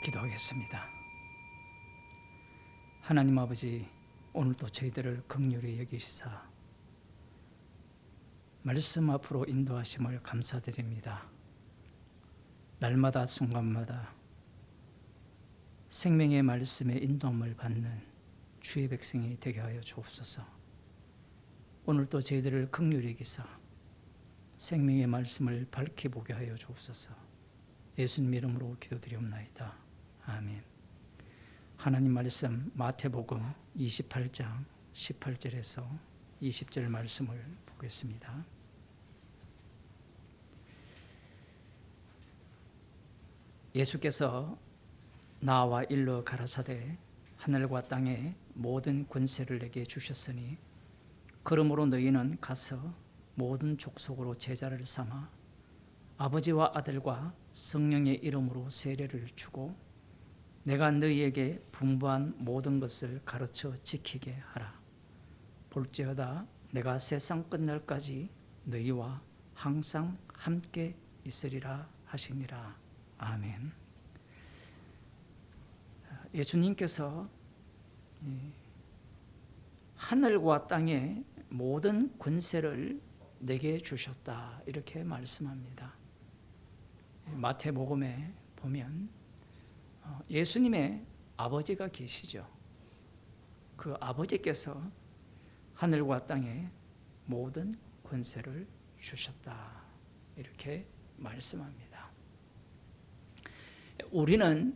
기도하겠습니다. 하나님 아버지, 오늘도 저희들을 긍휼히 여기시사 말씀 앞으로 인도하심을 감사드립니다. 날마다 순간마다 생명의 말씀의 인도함을 받는 주의 백성이 되게 하여 주옵소서. 오늘도 저희들을 긍휼히 여기사 생명의 말씀을 밝히 보게 하여 주옵소서. 예수님 이름으로 기도드리옵나이다. 아멘. 하나님 말씀 마태복음 28장 18절에서 20절 말씀을 보겠습니다. 예수께서 나와 일러 가라사대 하늘과 땅의 모든 권세를 내게 주셨으니 그러므로 너희는 가서 모든 족속으로 제자를 삼아 아버지와 아들과 성령의 이름으로 세례를 주고 내가 너희에게 분부한 모든 것을 가르쳐 지키게 하라. 볼지어다 내가 세상 끝날까지 너희와 항상 함께 있으리라 하시니라. 아멘. 예수님께서 하늘과 땅의 모든 권세를 내게 주셨다 이렇게 말씀합니다. 마태복음에 보면 예수님의 아버지가 계시죠. 그 아버지께서 하늘과 땅의 모든 권세를 주셨다 이렇게 말씀합니다. 우리는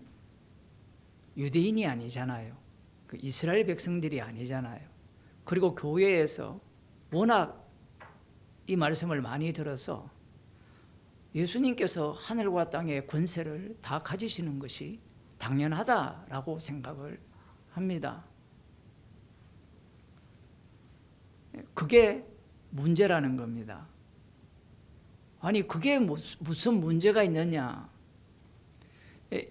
유대인이 아니잖아요. 그 이스라엘 백성들이 아니잖아요. 그리고 교회에서 워낙 이 말씀을 많이 들어서 예수님께서 하늘과 땅의 권세를 다 가지시는 것이 당연하다라고 생각을 합니다. 그게 문제라는 겁니다. 아니 그게 무슨 문제가 있느냐?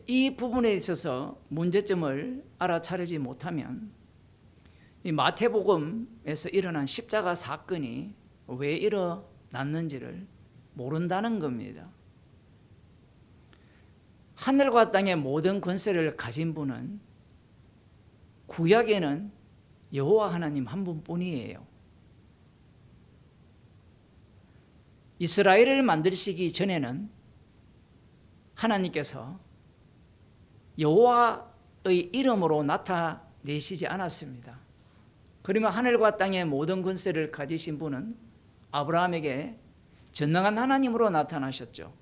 이 부분에 있어서 문제점을 알아차리지 못하면 이 마태복음에서 일어난 십자가 사건이 왜 일어났는지를 모른다는 겁니다. 하늘과 땅의 모든 권세를 가진 분은 구약에는 여호와 하나님 한 분뿐이에요. 이스라엘을 만드시기 전에는 하나님께서 여호와의 이름으로 나타내시지 않았습니다. 그러면 하늘과 땅의 모든 권세를 가지신 분은 아브라함에게 전능한 하나님으로 나타나셨죠.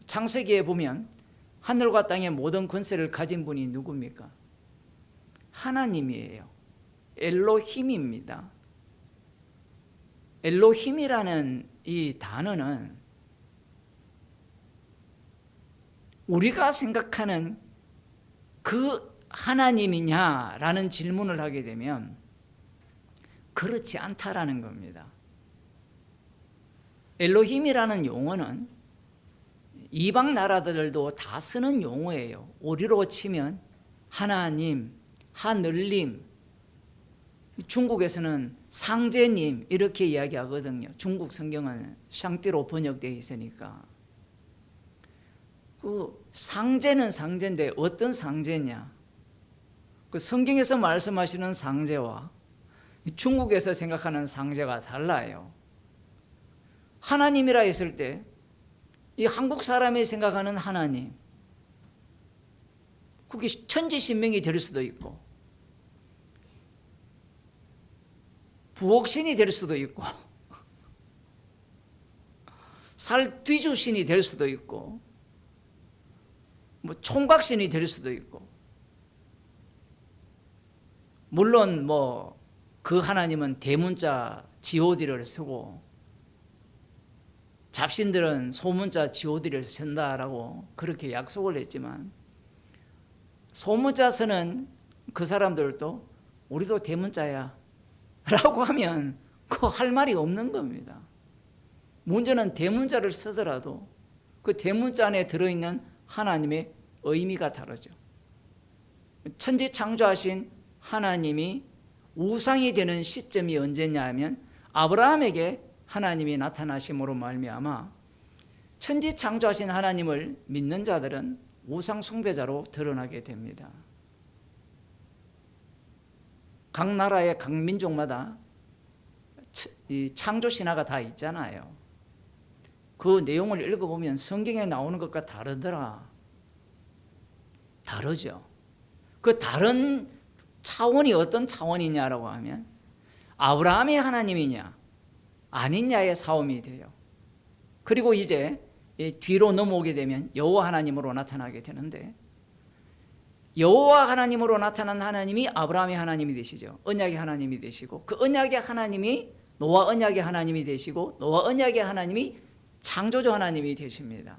창세기에 보면 하늘과 땅의 모든 권세를 가진 분이 누굽니까? 하나님이에요. 엘로힘입니다. 엘로힘이라는 이 단어는 우리가 생각하는 그 하나님이냐라는 질문을 하게 되면 그렇지 않다라는 겁니다. 엘로힘이라는 용어는 이방 나라들도 다 쓰는 용어예요. 우리로 치면 하나님, 하늘님, 중국에서는 상제님 이렇게 이야기하거든요. 중국 성경은 샹띠로 번역되어 있으니까. 그 상제는 상제인데 어떤 상제냐? 그 성경에서 말씀하시는 상제와 중국에서 생각하는 상제가 달라요. 하나님이라 했을 때 이 한국 사람이 생각하는 하나님, 그게 천지신명이 될 수도 있고 부엌신이 될 수도 있고 살뒤주신이 될 수도 있고 뭐 총각신이 될 수도 있고, 물론 뭐 그 하나님은 대문자 god를 쓰고 잡신들은 소문자 god를 쓴다라고 그렇게 약속을 했지만, 소문자 쓰는 그 사람들도 우리도 대문자야 라고 하면 그 할 말이 없는 겁니다. 문제는 대문자를 쓰더라도 그 대문자 안에 들어있는 하나님의 의미가 다르죠. 천지 창조하신 하나님이 우상이 되는 시점이 언제냐 하면 아브라함에게 하나님이 나타나심으로 말미암아 천지 창조하신 하나님을 믿는 자들은 우상 숭배자로 드러나게 됩니다. 각 나라의 각 민족마다 이 창조 신화가 다 있잖아요. 그 내용을 읽어보면 성경에 나오는 것과 다르더라. 다르죠. 그 다른 차원이 어떤 차원이냐라고 하면 아브라함이 하나님이냐 아니냐의 싸움이 돼요. 그리고 이제 뒤로 넘어오게 되면 여호와 하나님으로 나타나게 되는데, 여호와 하나님으로 나타난 하나님이 아브라함의 하나님이 되시죠. 언약의 하나님이 되시고, 그 언약의 하나님이 노아 언약의 하나님이 되시고, 노아 언약의 하나님이 창조주 하나님이 되십니다.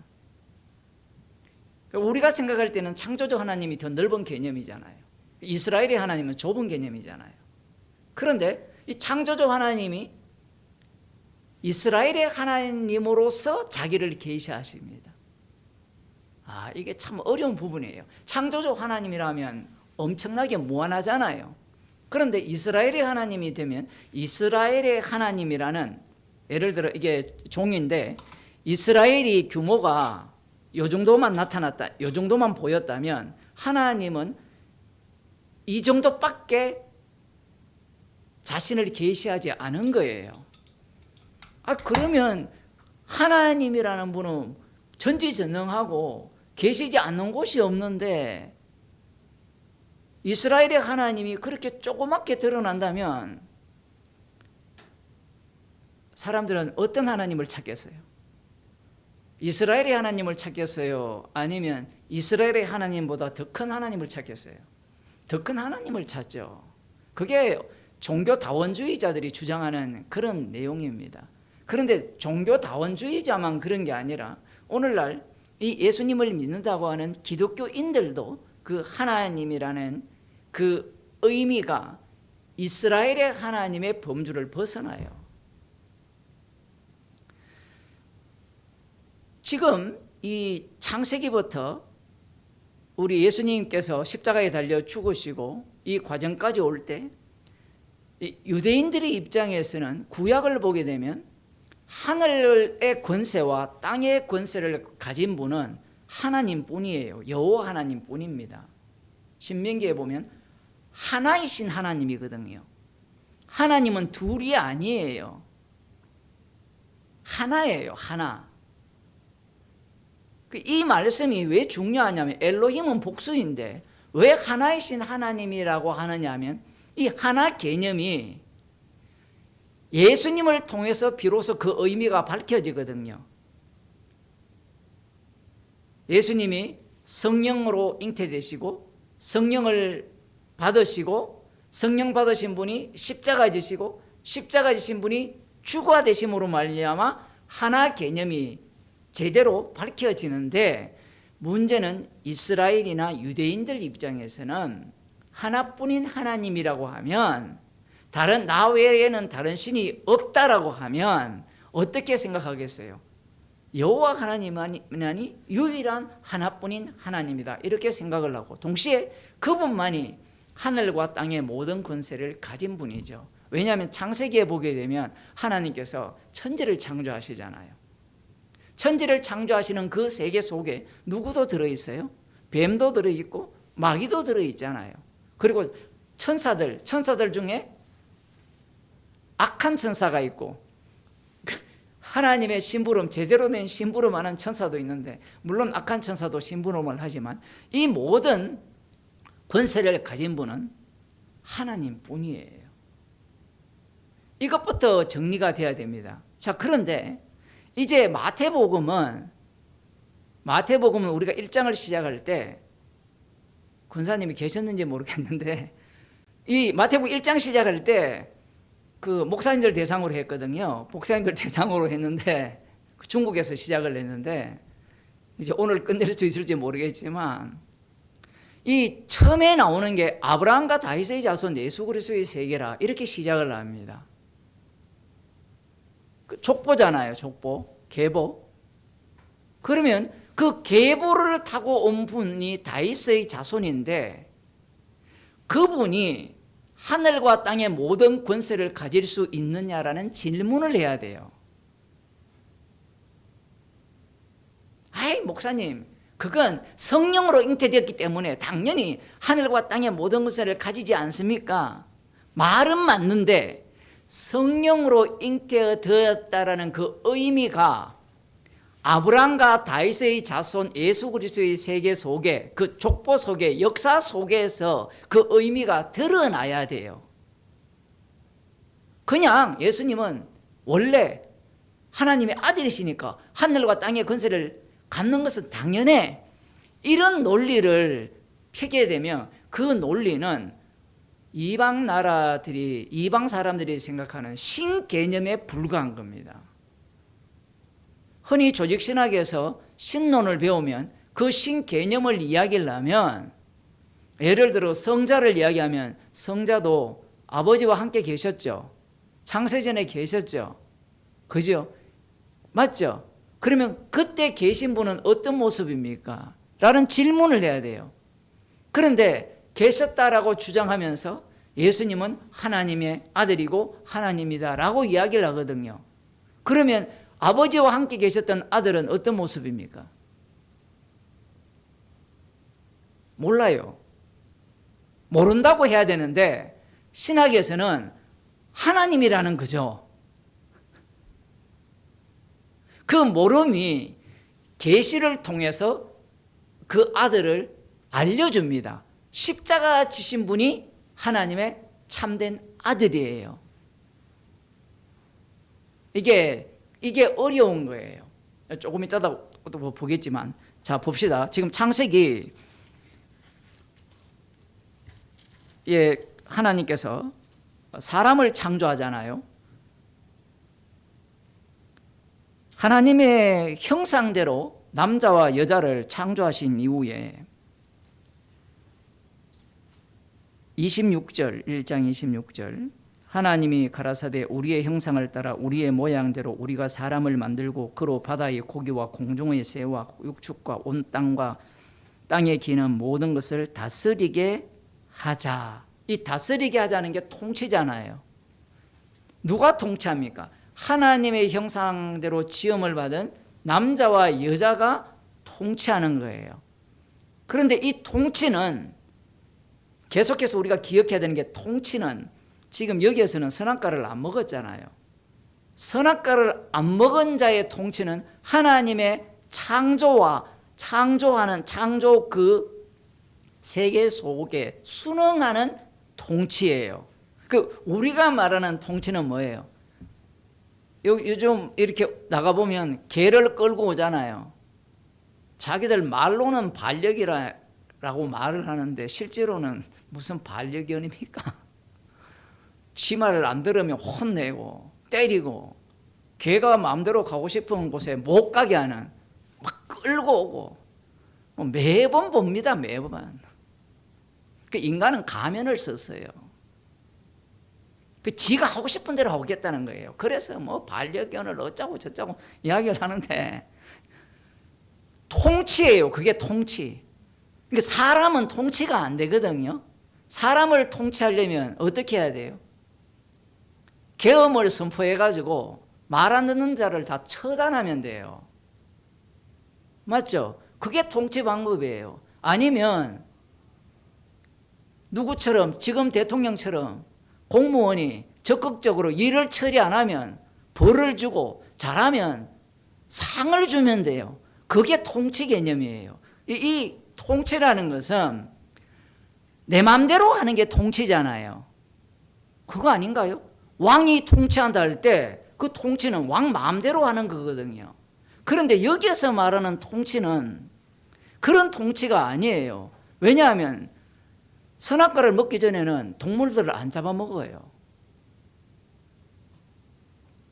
우리가 생각할 때는 창조주 하나님이 더 넓은 개념이잖아요. 이스라엘의 하나님은 좁은 개념이잖아요. 그런데 이 창조주 하나님이 이스라엘의 하나님으로서 자기를 계시하십니다. 이게 참 어려운 부분이에요. 창조주 하나님이라면 엄청나게 무한하잖아요. 그런데 이스라엘의 하나님이 되면 이스라엘의 하나님이라는, 예를 들어 이게 종인데 이스라엘이 규모가 요 정도만 나타났다, 요 정도만 보였다면 하나님은 이 정도밖에 자신을 계시하지 않은 거예요. 그러면 하나님이라는 분은 전지전능하고 계시지 않는 곳이 없는데 이스라엘의 하나님이 그렇게 조그맣게 드러난다면 사람들은 어떤 하나님을 찾겠어요? 이스라엘의 하나님을 찾겠어요? 아니면 이스라엘의 하나님보다 더 큰 하나님을 찾겠어요? 더 큰 하나님을 찾죠. 그게 종교다원주의자들이 주장하는 그런 내용입니다. 그런데 종교다원주의자만 그런 게 아니라 오늘날 이 예수님을 믿는다고 하는 기독교인들도 그 하나님이라는 그 의미가 이스라엘의 하나님의 범주를 벗어나요. 지금 이 창세기부터 우리 예수님께서 십자가에 달려 죽으시고 이 과정까지 올 때 유대인들의 입장에서는 구약을 보게 되면 하늘의 권세와 땅의 권세를 가진 분은 하나님뿐이에요. 여호와 하나님뿐입니다. 신명기에 보면 하나이신 하나님이거든요. 하나님은 둘이 아니에요. 하나예요. 하나. 이 말씀이 왜 중요하냐면 엘로힘은 복수인데 왜 하나이신 하나님이라고 하느냐 하면 이 하나 개념이 예수님을 통해서 비로소 그 의미가 밝혀지거든요. 예수님이 성령으로 잉태되시고 성령을 받으시고 성령 받으신 분이 십자가 지시고 십자가 지신 분이 주가 되심으로 말미암아 하나 개념이 제대로 밝혀지는데, 문제는 이스라엘이나 유대인들 입장에서는 하나뿐인 하나님이라고 하면, 다른 나 외에는 다른 신이 없다라고 하면 어떻게 생각하겠어요? 여호와 하나님만이 유일한 하나뿐인 하나님이다, 이렇게 생각을 하고 동시에 그분만이 하늘과 땅의 모든 권세를 가진 분이죠. 왜냐하면 창세기에 보게 되면 하나님께서 천지를 창조하시잖아요. 천지를 창조하시는 그 세계 속에 누구도 들어있어요? 뱀도 들어있고 마귀도 들어있잖아요. 그리고 천사들 중에 악한 천사가 있고 하나님의 심부름, 제대로 된 심부름하는 천사도 있는데, 물론 악한 천사도 심부름을 하지만 이 모든 권세를 가진 분은 하나님뿐이에요. 이것부터 정리가 돼야 됩니다. 자, 그런데 이제 마태복음은 우리가 1장을 시작할 때 권사님이 계셨는지 모르겠는데 이 마태복음 1장 시작할 때 그 목사님들 대상으로 했거든요. 목사님들 대상으로 했는데 중국에서 시작을 했는데 이제 오늘 끝낼 수 있을지 모르겠지만 이 처음에 나오는 게 아브라함과 다윗의 자손 예수 그리스도의 세계라, 이렇게 시작을 합니다. 족보잖아요. 족보, 계보. 그러면 그 계보를 타고 온 분이 다윗의 자손인데 그분이 하늘과 땅의 모든 권세를 가질 수 있느냐라는 질문을 해야 돼요. 목사님, 그건 성령으로 잉태되었기 때문에 당연히 하늘과 땅의 모든 것을 가지지 않습니까? 말은 맞는데 성령으로 잉태되었다라는 그 의미가 아브라함과 다윗의 자손 예수 그리스도의 세계 속에, 그 족보 속에, 역사 속에서 그 의미가 드러나야 돼요. 그냥 예수님은 원래 하나님의 아들이시니까 하늘과 땅의 권세를 갖는 것은 당연해. 이런 논리를 펴게 되면 그 논리는 이방 나라들이, 이방 사람들이 생각하는 신개념에 불과한 겁니다. 흔히 조직신학에서 신론을 배우면 그 신개념을 이야기하려면, 예를 들어 성자를 이야기하면 성자도 아버지와 함께 계셨죠. 창세전에 계셨죠. 그죠? 맞죠? 그러면 그때 계신 분은 어떤 모습입니까? 라는 질문을 해야 돼요. 그런데 계셨다라고 주장하면서 예수님은 하나님의 아들이고 하나님이다 라고 이야기를 하거든요. 그러면 아버지와 함께 계셨던 아들은 어떤 모습입니까? 몰라요. 모른다고 해야 되는데 신학에서는 하나님이라는 거죠. 그 모름이 계시를 통해서 그 아들을 알려줍니다. 십자가 지신 분이 하나님의 참된 아들이에요. 이게 어려운 거예요. 조금 이따가 또 보겠지만, 자 봅시다. 지금 창세기, 하나님께서 사람을 창조하잖아요. 하나님의 형상대로 남자와 여자를 창조하신 이후에 26절, 1장 26절, 하나님이 가라사대 우리의 형상을 따라 우리의 모양대로 우리가 사람을 만들고 그로 바다의 고기와 공중의 새와 육축과 온 땅과 땅에 기는 모든 것을 다스리게 하자. 이 다스리게 하자는 게 통치잖아요. 누가 통치합니까? 하나님의 형상대로 지음을 받은 남자와 여자가 통치하는 거예요. 그런데 이 통치는, 계속해서 우리가 기억해야 되는 게, 통치는 지금 여기에서는 선악과를 안 먹었잖아요. 선악과를 안 먹은 자의 통치는 하나님의 창조와 창조하는 창조 그 세계 속에 순응하는 통치예요. 그 우리가 말하는 통치는 뭐예요? 요즘 이렇게 나가보면 개를 끌고 오잖아요. 자기들 말로는 반려견이라고 말을 하는데 실제로는 무슨 반려견입니까? 지 말을 안 들으면 혼내고 때리고, 개가 마음대로 가고 싶은 곳에 못 가게 하는, 막 끌고 오고, 매번 봅니다. 매번. 그 인간은 가면을 썼어요. 그 지가 하고 싶은 대로 하겠다는 거예요. 그래서 뭐 반려견을 어쩌고 저쩌고 이야기를 하는데, 통치예요. 그게 통치. 그러니까 사람은 통치가 안 되거든요. 사람을 통치하려면 어떻게 해야 돼요? 계엄을 선포해가지고 말 안 듣는 자를 다 처단하면 돼요. 맞죠? 그게 통치 방법이에요. 아니면 누구처럼, 지금 대통령처럼 공무원이 적극적으로 일을 처리 안 하면 벌을 주고, 잘하면 상을 주면 돼요. 그게 통치 개념이에요. 이 통치라는 것은 내 마음대로 하는 게 통치잖아요. 그거 아닌가요? 왕이 통치한다 할 때 그 통치는 왕 마음대로 하는 거거든요. 그런데 여기에서 말하는 통치는 그런 통치가 아니에요. 왜냐하면 선악과를 먹기 전에는 동물들을 안 잡아먹어요.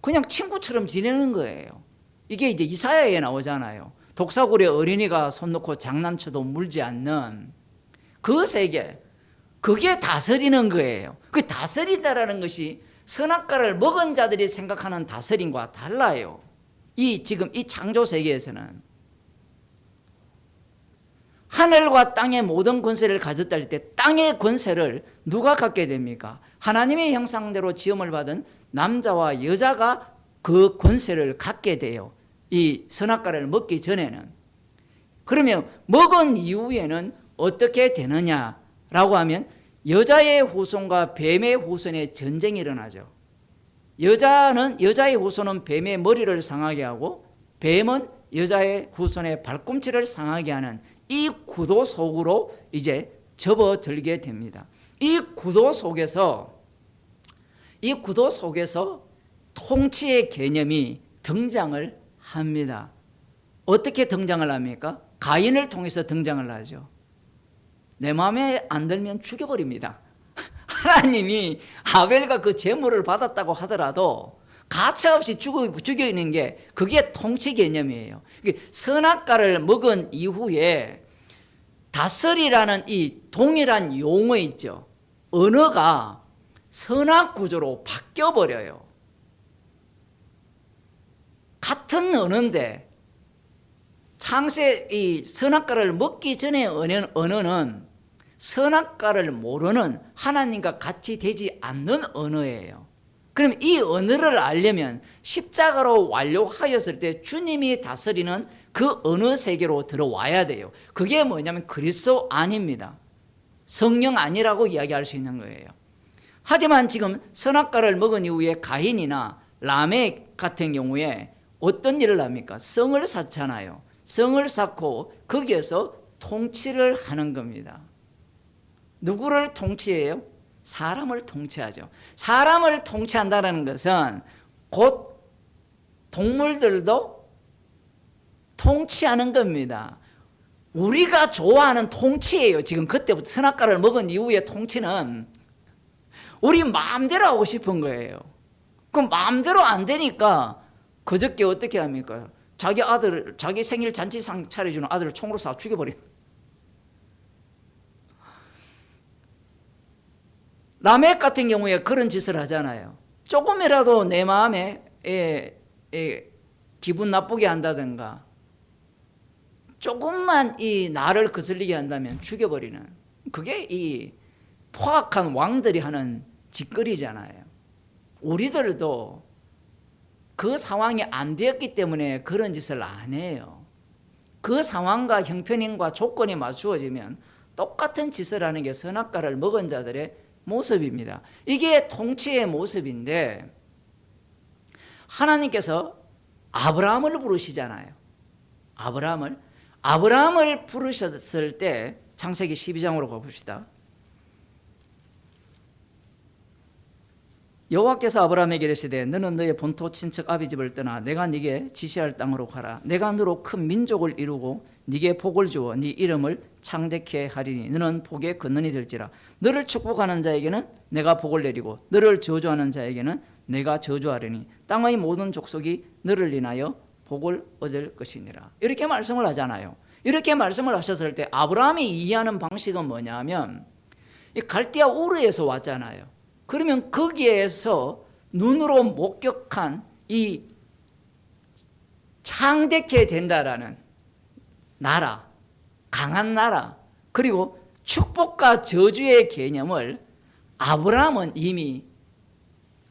그냥 친구처럼 지내는 거예요. 이게 이제 이사야에 나오잖아요. 독사굴에 어린이가 손 놓고 장난쳐도 물지 않는 그 세계, 그게 다스리는 거예요. 그 다스린다라는 것이 선악과를 먹은 자들이 생각하는 다스림과 달라요. 지금 이 창조 세계에서는 하늘과 땅의 모든 권세를 가졌다 할 때 땅의 권세를 누가 갖게 됩니까? 하나님의 형상대로 지음을 받은 남자와 여자가 그 권세를 갖게 돼요. 이 선악과를 먹기 전에는. 그러면 먹은 이후에는 어떻게 되느냐라고 하면 여자의 후손과 뱀의 후손의 전쟁이 일어나죠. 여자의 후손은 뱀의 머리를 상하게 하고 뱀은 여자의 후손의 발꿈치를 상하게 하는 이 구도 속으로 이제 접어들게 됩니다. 이 구도 속에서 통치의 개념이 등장을 합니다. 어떻게 등장을 합니까? 가인을 통해서 등장을 하죠. 내 마음에 안 들면 죽여버립니다. 하나님이 아벨과 그 제물을 받았다고 하더라도 가차없이 죽이는 게 그게 통치 개념이에요. 선악과를 먹은 이후에 다스리라는 이 동일한 용어 있죠. 언어가 선악 구조로 바뀌어버려요. 같은 언어인데 창세 이 선악과를 먹기 전에 언어는 선악과를 모르는 하나님과 같이 되지 않는 언어예요. 그럼 이 언어를 알려면 십자가로 완료하였을 때 주님이 다스리는 그 언어 세계로 들어와야 돼요. 그게 뭐냐면 그리스도 아닙니다. 성령 아니라고 이야기할 수 있는 거예요. 하지만 지금 선악과를 먹은 이후에 가인이나 라멕 같은 경우에 어떤 일을 합니까? 성을 쌓잖아요. 성을 쌓고 거기에서 통치를 하는 겁니다. 누구를 통치해요? 사람을 통치하죠. 사람을 통치한다는 것은 곧 동물들도 통치하는 겁니다. 우리가 좋아하는 통치예요. 지금 그때부터 선악과를 먹은 이후의 통치는 우리 마음대로 하고 싶은 거예요. 그럼 마음대로 안 되니까 그저께 어떻게 합니까? 자기 생일 잔치상 차려주는 아들을 총으로 쏴 죽여버린. 라멕 같은 경우에 그런 짓을 하잖아요. 조금이라도 내 마음에 기분 나쁘게 한다든가 조금만 이 나를 거슬리게 한다면 죽여버리는, 그게 이 포악한 왕들이 하는 짓거리잖아요. 우리들도 그 상황이 안 되었기 때문에 그런 짓을 안 해요. 그 상황과 형편과 조건이 맞추어지면 똑같은 짓을 하는 게 선악과를 먹은 자들의 모습입니다. 이게 통치의 모습인데 하나님께서 아브라함을 부르시잖아요. 아브라함을 부르셨을 때 창세기 12장으로 가봅시다. 여호와께서 아브라함에게 이르시되 너는 너의 본토 친척 아비 집을 떠나 내가 네게 지시할 땅으로 가라. 내가 너로 큰 민족을 이루고 네게 복을 주어 네 이름을 창대케 하리니 너는 복의 근원이 될지라. 너를 축복하는 자에게는 내가 복을 내리고 너를 저주하는 자에게는 내가 저주하리니 땅의 모든 족속이 너를 인하여 복을 얻을 것이니라. 이렇게 말씀을 하잖아요. 이렇게 말씀을 하셨을 때 아브라함이 이해하는 방식은 뭐냐면 이 갈대아 우르에서 왔잖아요. 그러면 거기에서 눈으로 목격한 이 창대케 된다라는 나라, 강한 나라, 그리고 축복과 저주의 개념을 아브라함은 이미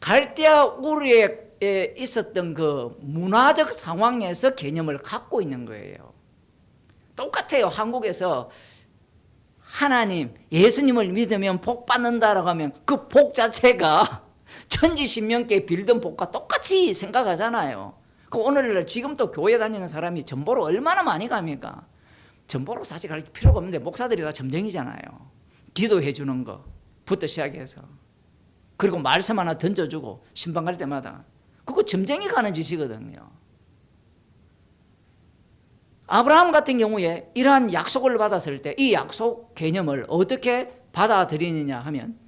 갈대아 우르에 있었던 그 문화적 상황에서 개념을 갖고 있는 거예요. 똑같아요. 한국에서 하나님, 예수님을 믿으면 복 받는다라고 하면 그 복 자체가 천지신명께 빌던 복과 똑같이 생각하잖아요. 그 오늘날 지금 또 교회 다니는 사람이 전보로 얼마나 많이 갑니까? 전보로 사실 갈 필요가 없는데 목사들이 다 점쟁이잖아요. 기도해 주는 거부터 시작해서 그리고 말씀 하나 던져주고 신방 갈 때마다 그거 점쟁이가 하는 짓이거든요. 아브라함 같은 경우에 이러한 약속을 받았을 때 이 약속 개념을 어떻게 받아들이느냐 하면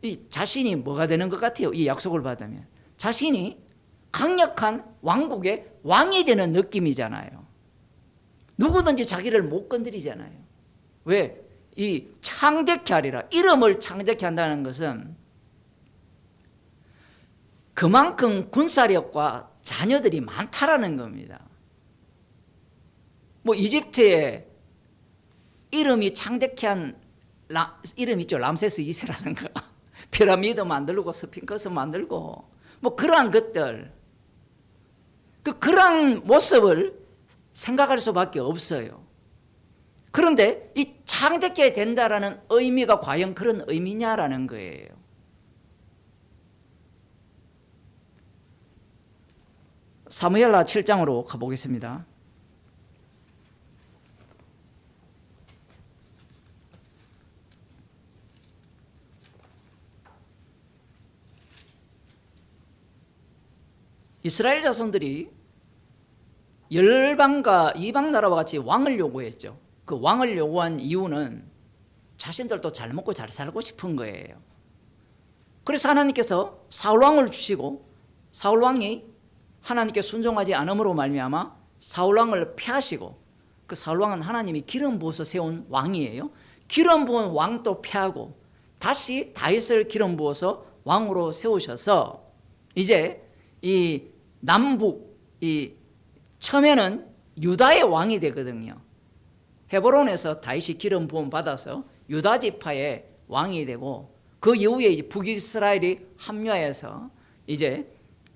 이 자신이 뭐가 되는 것 같아요. 이 약속을 받으면 자신이 강력한 왕국의 왕이 되는 느낌이잖아요. 누구든지 자기를 못 건드리잖아요. 왜? 이 창대케 하리라, 이름을 창대케 한다는 것은 그만큼 군사력과 자녀들이 많다라는 겁니다. 뭐 이집트에 이름이 창대케 한 이름 있죠. 람세스 2세라든가 피라미드 만들고 스핑크스 만들고 뭐 그러한 것들, 그러한 모습을 생각할 수밖에 없어요. 그런데 이 창대케 된다라는 의미가 과연 그런 의미냐라는 거예요. 사무엘하 7장으로 가보겠습니다. 이스라엘 자손들이 열방과 이방 나라와 같이 왕을 요구했죠. 그 왕을 요구한 이유는 자신들도 잘 먹고 잘 살고 싶은 거예요. 그래서 하나님께서 사울왕을 주시고 사울왕이 하나님께 순종하지 않음으로 말미암아 사울왕을 패하시고, 그 사울왕은 하나님이 기름 부어서 세운 왕이에요. 기름 부은 왕도 패하고 다시 다윗을 기름 부어서 왕으로 세우셔서 이제 이 남북, 이 처음에는 유다의 왕이 되거든요. 헤브론에서 다윗이 기름 부음 받아서 유다 지파의 왕이 되고, 그 이후에 이제 북이스라엘이 합류해서 이제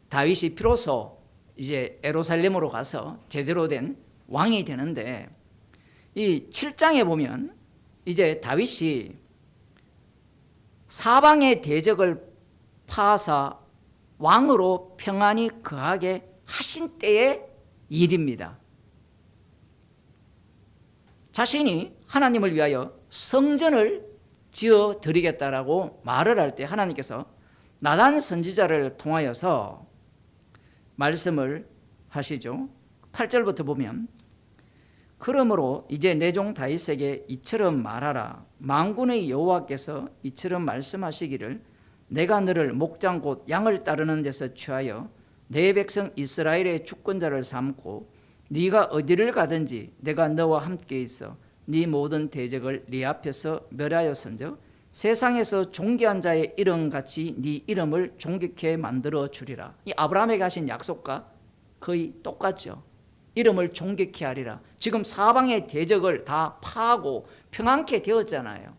다윗이 비로소 이제 예루살렘으로 가서 제대로 된 왕이 되는데, 이 7장에 보면 이제 다윗이 사방의 대적을 파하사 왕으로 평안히 거하게 하신 때의 일입니다. 자신이 하나님을 위하여 성전을 지어 드리겠다라고 말을 할 때 하나님께서 나단 선지자를 통하여서 말씀을 하시죠. 8절부터 보면, 그러므로 이제 내 종 다윗에게 이처럼 말하라. 만군의 여호와께서 이처럼 말씀하시기를, 내가 너를 목장 곧 양을 따르는 데서 취하여 내 백성 이스라엘의 주권자를 삼고 네가 어디를 가든지 내가 너와 함께 있어 네 모든 대적을 네 앞에서 멸하였은즉 세상에서 존귀한 자의 이름같이 네 이름을 존귀케 만들어 주리라. 이 아브라함에게 하신 약속과 거의 똑같죠. 이름을 존귀케 하리라. 지금 사방의 대적을 다 파하고 평안케 되었잖아요.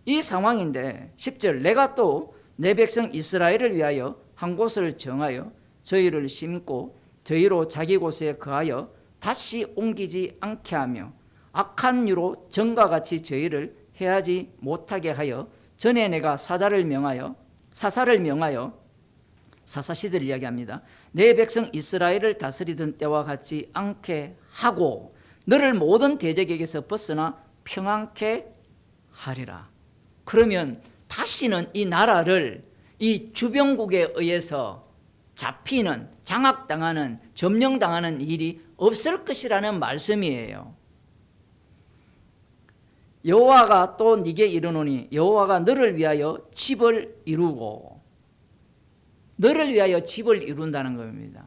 이 상황인데 10절, 내가 또 내 백성 이스라엘을 위하여 한 곳을 정하여 저희를 심고 저희로 자기 곳에 거하여 다시 옮기지 않게 하며 악한 유로 전과 같이 저희를 해하지 못하게 하여 전에 내가 사사를 명하여 사사시대를 이야기합니다. 내 백성 이스라엘을 다스리던 때와 같지 않게 하고 너를 모든 대적에게서 벗어나 평안케 하리라. 그러면 다시는 이 나라를 이 주변국에 의해서 잡히는, 장악당하는, 점령당하는 일이 없을 것이라는 말씀이에요. 여호와가 또 네게 이르노니 여호와가 너를 위하여 집을 이루고, 너를 위하여 집을 이룬다는 겁니다.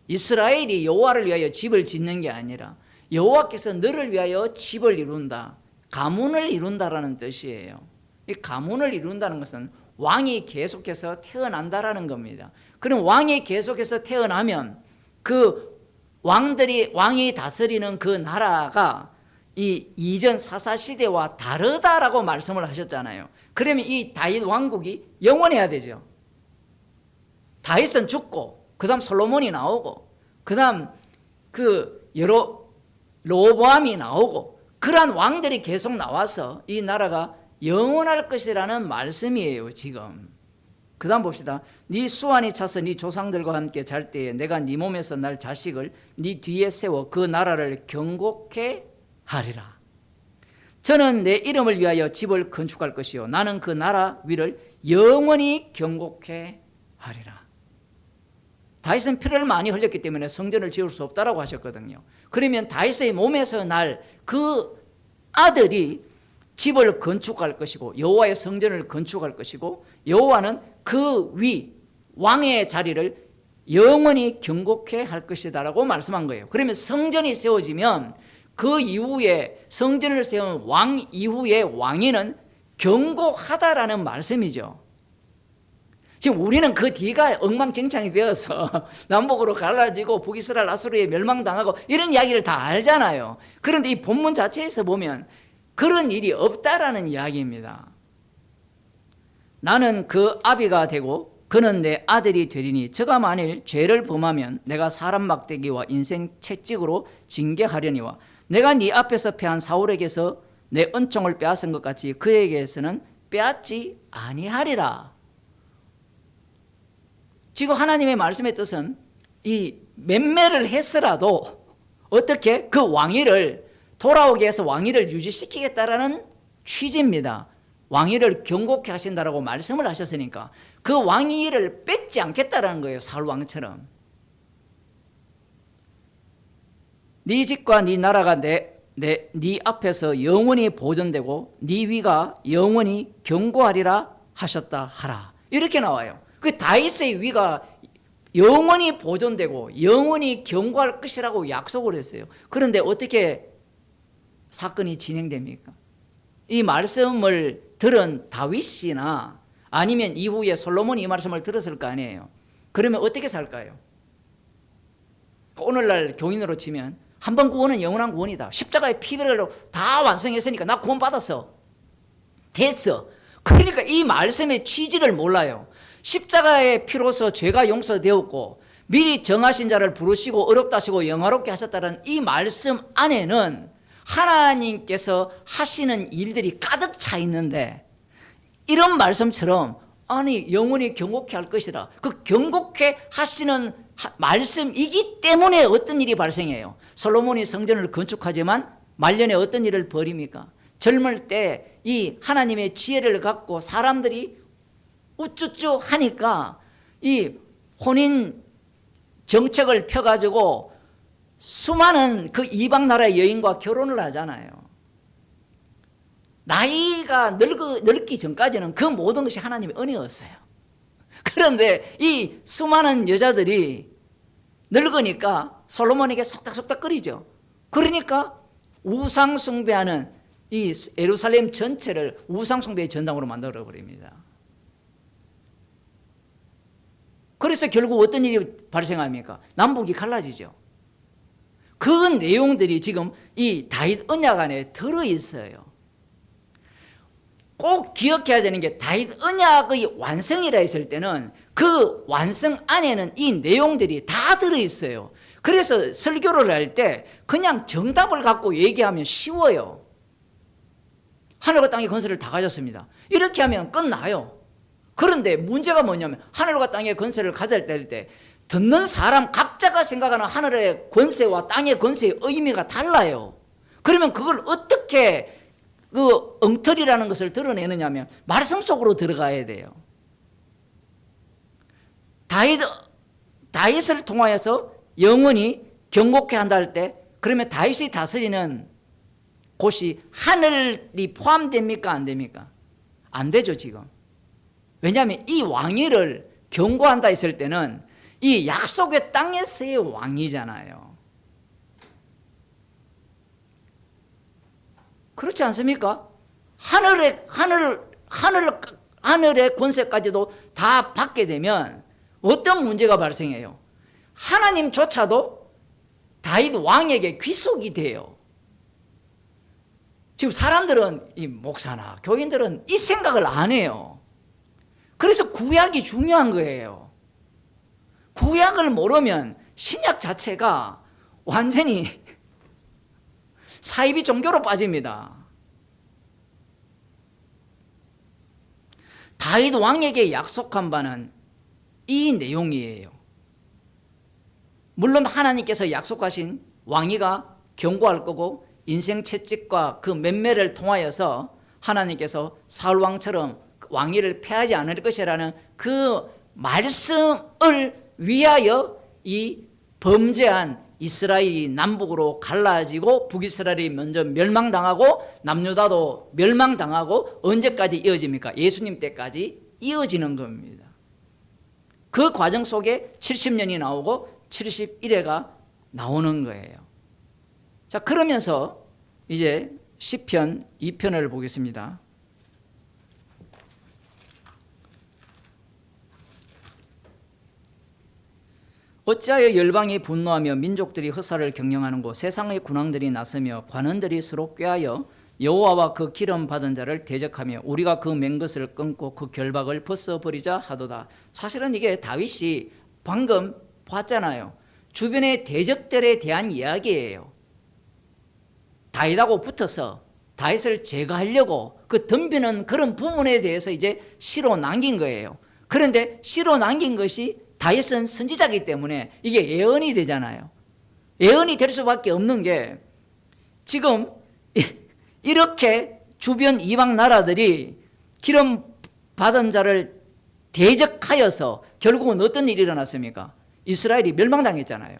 이스라엘이 여호와를 위하여 집을 짓는 게 아니라 여호와께서 너를 위하여 집을 이룬다, 가문을 이룬다라는 뜻이에요. 이 가문을 이룬다는 것은 왕이 계속해서 태어난다라는 겁니다. 그럼 왕이 계속해서 태어나면 그 왕이 다스리는 그 나라가 이 이전 사사시대와 다르다라고 말씀을 하셨잖아요. 그러면 이 다윗 왕국이 영원해야 되죠. 다윗은 죽고 그 다음 솔로몬이 나오고 그 다음 그 여러 로보암이 나오고 그러한 왕들이 계속 나와서 이 나라가 영원할 것이라는 말씀이에요. 지금 그 다음 봅시다. 네 수완이 차서 네 조상들과 함께 잘 때에 내가 네 몸에서 날 자식을 네 뒤에 세워 그 나라를 경고케 하리라. 저는 내 이름을 위하여 집을 건축할 것이요 나는 그 나라 위를 영원히 경고케 하리라. 다윗은 피를 많이 흘렸기 때문에 성전을 지을 수 없다라고 하셨거든요. 그러면 다윗의 몸에서 날 그 아들이 집을 건축할 것이고 여호와의 성전을 건축할 것이고 여호와는 그 위 왕의 자리를 영원히 경고케 할 것이다라고 말씀한 거예요. 그러면 성전이 세워지면 그 이후에 성전을 세운 왕 이후의 왕위는 경고하다라는 말씀이죠. 지금 우리는 그 뒤가 엉망진창이 되어서 남북으로 갈라지고 북이스라엘 아수르에 멸망당하고 이런 이야기를 다 알잖아요. 그런데 이 본문 자체에서 보면 그런 일이 없다라는 이야기입니다. 나는 그 아비가 되고 그는 내 아들이 되리니 저가 만일 죄를 범하면 내가 사람 막대기와 인생 채찍으로 징계하려니와 내가 네 앞에서 패한 사울에게서 내 은총을 빼앗은 것 같이 그에게서는 빼앗지 아니하리라. 지금 하나님의 말씀의 뜻은 이 맴매를 했으라도 어떻게 그 왕위를 돌아오게 해서 왕위를 유지시키겠다라는 취지입니다. 왕위를 경고케 하신다라고 말씀을 하셨으니까 그 왕위를 뺏지 않겠다라는 거예요. 사울 왕처럼. 네 집과 네 나라가 네 앞에서 영원히 보존되고 네 위가 영원히 견고하리라 하셨다 하라. 이렇게 나와요. 그 다윗의 위가 영원히 보존되고 영원히 견고할 것이라고 약속을 했어요. 그런데 어떻게 사건이 진행됩니까? 이 말씀을 들은 다윗이나 아니면 이후에 솔로몬이 이 말씀을 들었을 거 아니에요. 그러면 어떻게 살까요? 오늘날 교인으로 치면 한 번 구원은 영원한 구원이다. 십자가의 피를 다 완성했으니까 나 구원 받았어. 됐어. 그러니까 이 말씀의 취지를 몰라요. 십자가의 피로서 죄가 용서되었고 미리 정하신 자를 부르시고 어렵다 하시고 영화롭게 하셨다는 이 말씀 안에는 하나님께서 하시는 일들이 가득 차 있는데 이런 말씀처럼 아니 영원히 경고케 할 것이라 그 경고케 하시는 말씀이기 때문에 어떤 일이 발생해요. 솔로몬이 성전을 건축하지만 말년에 어떤 일을 벌입니까? 젊을 때 이 하나님의 지혜를 갖고 사람들이 우쭈쭈 하니까 이 혼인 정책을 펴가지고 수많은 그 이방 나라의 여인과 결혼을 하잖아요. 나이가 늙기 전까지는 그 모든 것이 하나님의 은혜였어요. 그런데 이 수많은 여자들이 늙으니까 솔로몬에게 속닥속닥거리죠. 그러니까 우상 숭배하는 이 예루살렘 전체를 우상 숭배의 전당으로 만들어 버립니다. 그래서 결국 어떤 일이 발생합니까? 남북이 갈라지죠. 그 내용들이 지금 이 다윗 언약 안에 들어 있어요. 꼭 기억해야 되는 게 다윗 언약의 완성이라 했을 때는 그 완성 안에는 이 내용들이 다 들어 있어요. 그래서 설교를 할 때 그냥 정답을 갖고 얘기하면 쉬워요. 하늘과 땅의 건설을 다 가졌습니다. 이렇게 하면 끝나요. 그런데 문제가 뭐냐면 하늘과 땅의 건설을 가질 때 듣는 사람 각자가 생각하는 하늘의 권세와 땅의 권세의 의미가 달라요. 그러면 그걸 어떻게 그 엉터리라는 것을 드러내느냐 하면 말씀 속으로 들어가야 돼요. 다윗을 통하여서 영원히 경고케 한다 할 때 그러면 다윗이 다스리는 곳이 하늘이 포함됩니까? 안 됩니까? 안 되죠 지금. 왜냐하면 이 왕위를 경고한다 했을 때는 이 약속의 땅에서의 왕이잖아요. 그렇지 않습니까? 하늘의 권세까지도 다 받게 되면 어떤 문제가 발생해요? 하나님조차도 다윗 왕에게 귀속이 돼요. 지금 사람들은 이 목사나 교인들은 이 생각을 안 해요. 그래서 구약이 중요한 거예요. 구약을 모르면 신약 자체가 완전히 사이비 종교로 빠집니다. 다윗 왕에게 약속한 바는 이 내용이에요. 물론 하나님께서 약속하신 왕위가 견고할 거고 인생 채찍과 그 맴매를 통하여서 하나님께서 사울 왕처럼 왕위를 패하지 않을 것이라는 그 말씀을 위하여 이 범죄한 이스라엘이 남북으로 갈라지고 북이스라엘이 먼저 멸망당하고 남유다도 멸망당하고 언제까지 이어집니까? 예수님 때까지 이어지는 겁니다. 그 과정 속에 70년이 나오고 71회가 나오는 거예요. 자, 그러면서 이제 시편 2편을 보겠습니다. 어찌하여 열방이 분노하며 민족들이 흑사를 경영하는고 세상의 군왕들이 나서며 관원들이 서로 꾀하여 여호와와 그 기름 받은 자를 대적하며 우리가 그 맨 것을 끊고 그 결박을 벗어버리자 하도다. 사실은 이게 다윗이 방금 봤잖아요. 주변의 대적들에 대한 이야기예요. 다윗하고 붙어서 다윗을 제거하려고 그 덤비는 그런 부분에 대해서 이제 시로 남긴 거예요. 그런데 시로 남긴 것이 다윗은 선지자이기 때문에 이게 예언이 되잖아요. 예언이 될 수밖에 없는 게 지금 이렇게 주변 이방 나라들이 기름 받은 자를 대적하여서 결국은 어떤 일이 일어났습니까? 이스라엘이 멸망당했잖아요.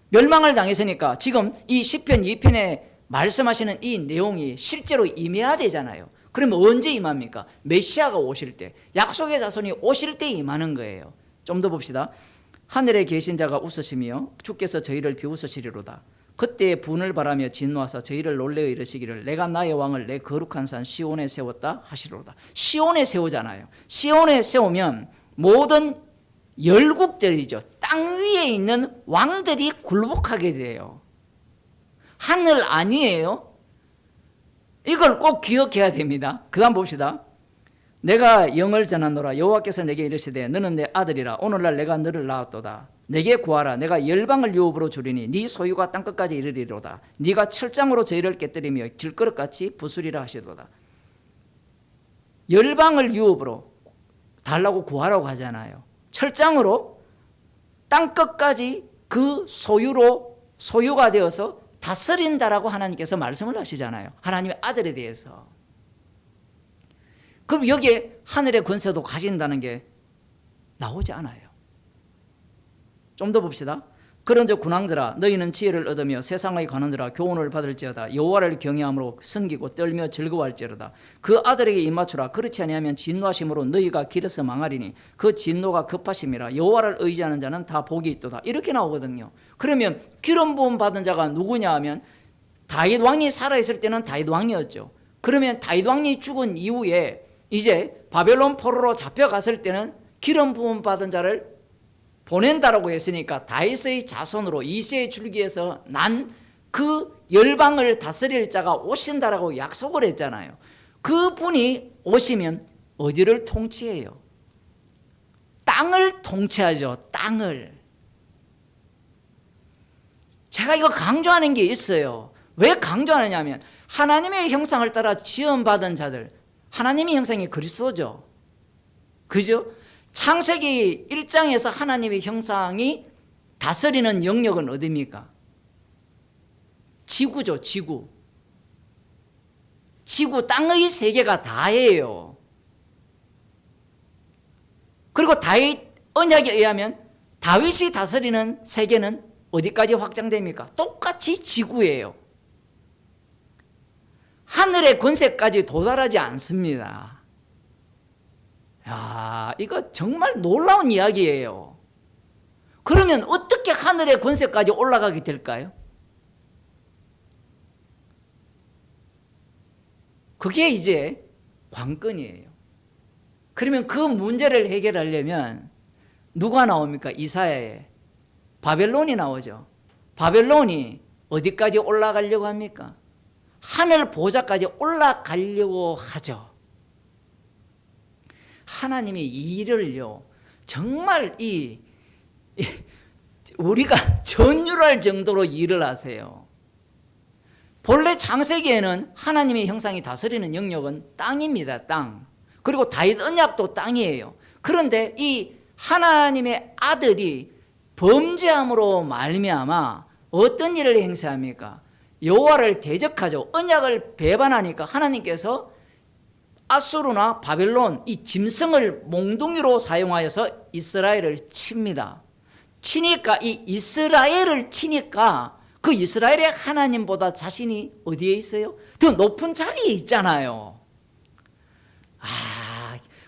멸망을 당했으니까 지금 이 시편 2편에 말씀하시는 이 내용이 실제로 임해야 되잖아요. 그러면 언제 임합니까? 메시아가 오실 때, 약속의 자손이 오실 때 임하는 거예요. 좀 더 봅시다. 하늘에 계신 자가 웃으시며 주께서 저희를 비웃으시리로다. 그때 분을 바라며 진노하사 저희를 놀래어 이르시기를 내가 나의 왕을 내 거룩한 산 시온에 세웠다 하시리로다. 시온에 세우잖아요. 시온에 세우면 모든 열국들이죠. 땅 위에 있는 왕들이 굴복하게 돼요. 하늘 아니에요. 이걸 꼭 기억해야 됩니다. 그 다음 봅시다. 내가 영을 전하노라. 여호와께서 내게 이르시되 너는 내 아들이라. 오늘날 내가 너를 낳았도다. 내게 구하라. 내가 열방을 유업으로 주리니 네 소유가 땅끝까지 이르리로다. 네가 철장으로 저희를 깨뜨리며 질그릇같이 부수리라 하시도다. 열방을 유업으로 달라고 구하라고 하잖아요. 철장으로 땅끝까지 그 소유가 되어서 다스린다라고 하나님께서 말씀을 하시잖아요. 하나님의 아들에 대해서. 그럼 여기에 하늘의 권세도 가진다는 게 나오지 않아요. 좀 더 봅시다. 그런즉 군왕들아 너희는 지혜를 얻으며 세상의 관원들아 교훈을 받을지어다. 여호와를 경외함으로 섬기고 떨며 즐거워할지어다. 그 아들에게 입맞추라. 그렇지 아니하면 진노하심으로 너희가 길에서 망하리니 그 진노가 급하심이라. 여호와를 의지하는 자는 다 복이 있도다. 이렇게 나오거든요. 그러면 기름 부음 받은 자가 누구냐 하면 다윗 왕이 살아있을 때는 다윗 왕이었죠. 그러면 다윗 왕이 죽은 이후에 이제 바벨론 포로로 잡혀갔을 때는 기름 부음 받은 자를 보낸다라고 했으니까 다윗의 자손으로 이새의 줄기에서 난 그 열방을 다스릴 자가 오신다라고 약속을 했잖아요. 그 분이 오시면 어디를 통치해요? 땅을 통치하죠. 땅을. 제가 이거 강조하는 게 있어요. 왜 강조하느냐면 하나님의 형상을 따라 지음받은 자들, 하나님의 형상이 그리스도죠. 그죠? 창세기 1장에서 하나님의 형상이 다스리는 영역은 어디입니까? 지구죠. 지구. 땅의 세계가 다예요. 그리고 다윗 언약에 의하면 다윗이 다스리는 세계는 어디까지 확장됩니까? 똑같이 지구예요. 하늘의 권세까지 도달하지 않습니다. 야, 이거 정말 놀라운 이야기예요. 그러면 어떻게 하늘의 권세까지 올라가게 될까요? 그게 이제 관건이에요. 그러면 그 문제를 해결하려면 누가 나옵니까? 이사야에 바벨론이 나오죠. 바벨론이 어디까지 올라가려고 합니까? 하늘 보좌까지 올라가려고 하죠. 하나님이 이 일을요, 정말 우리가 전율할 정도로 일을 하세요. 본래 창세기에는 하나님의 형상이 다스리는 영역은 땅입니다. 땅. 그리고 다윗 언약도 땅이에요. 그런데 이 하나님의 아들이 범죄함으로 말미암아 어떤 일을 행사합니까? 여호와를 대적하죠. 언약을 배반하니까 하나님께서 아수르나 바벨론 이 짐승을 몽둥이로 사용하여서 이스라엘을 칩니다. 치니까 이 이스라엘을 치니까 그 이스라엘의 하나님보다 자신이 어디에 있어요? 더 높은 자리에 있잖아요.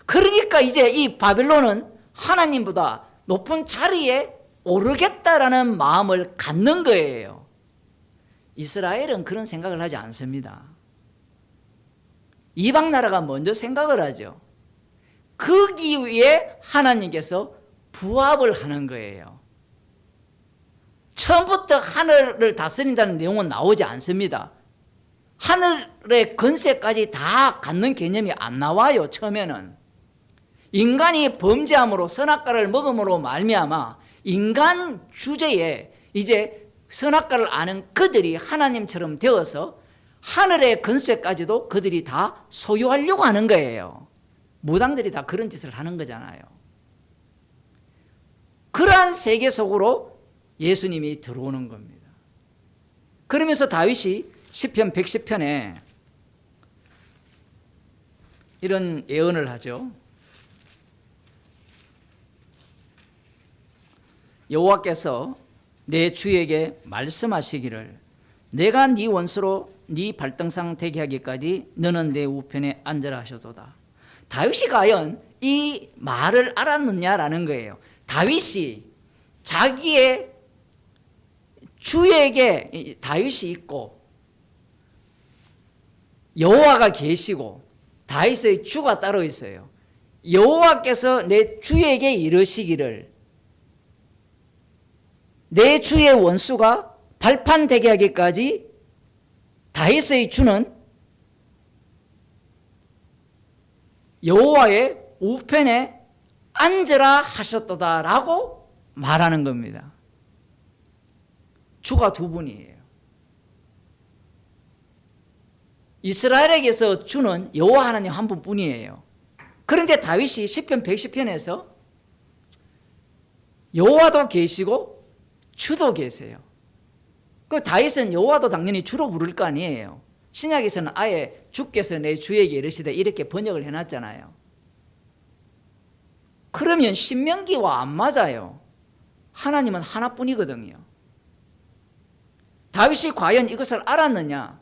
그러니까 이제 이 바벨론은 하나님보다 높은 자리에 오르겠다라는 마음을 갖는 거예요. 이스라엘은 그런 생각을 하지 않습니다. 이방 나라가 먼저 생각을 하죠. 거기에 하나님께서 부합을 하는 거예요. 처음부터 하늘을 다스린다는 내용은 나오지 않습니다. 하늘의 권세까지 다 갖는 개념이 안 나와요. 처음에는 인간이 범죄함으로 선악과를 먹음으로 말미암아 인간 주제에 이제 선악과를 아는 그들이 하나님처럼 되어서 하늘의 권세까지도 그들이 다 소유하려고 하는 거예요. 무당들이 다 그런 짓을 하는 거잖아요. 그러한 세계 속으로 예수님이 들어오는 겁니다. 그러면서 다윗이 시편 110편에 이런 예언을 하죠. 여호와께서 내 주에게 말씀하시기를 내가 네 원수로 네 발등상 되게 하기까지 너는 내 우편에 앉으라 하셔도다. 다윗이 과연 이 말을 알았느냐라는 거예요. 다윗이 자기의 주에게 다윗이 있고 여호와가 계시고 다윗의 주가 따로 있어요. 여호와께서 내 주에게 이르시기를 내 주의 원수가 발판되게 하기까지 다윗의 주는 여호와의 우편에 앉으라 하셨도다라고 말하는 겁니다. 주가 두 분이에요. 이스라엘에게서 주는 여호와 하나님 한 분뿐이에요. 그런데 다윗이 시편 110편에서 여호와도 계시고 주도 계세요. 그 다윗은 여호와도 당연히 주로 부를 거 아니에요. 신약에서는 아예 주께서 내 주에게 이르시되 이렇게 번역을 해놨잖아요. 그러면 신명기와 안 맞아요. 하나님은 하나뿐이거든요. 다윗이 과연 이것을 알았느냐?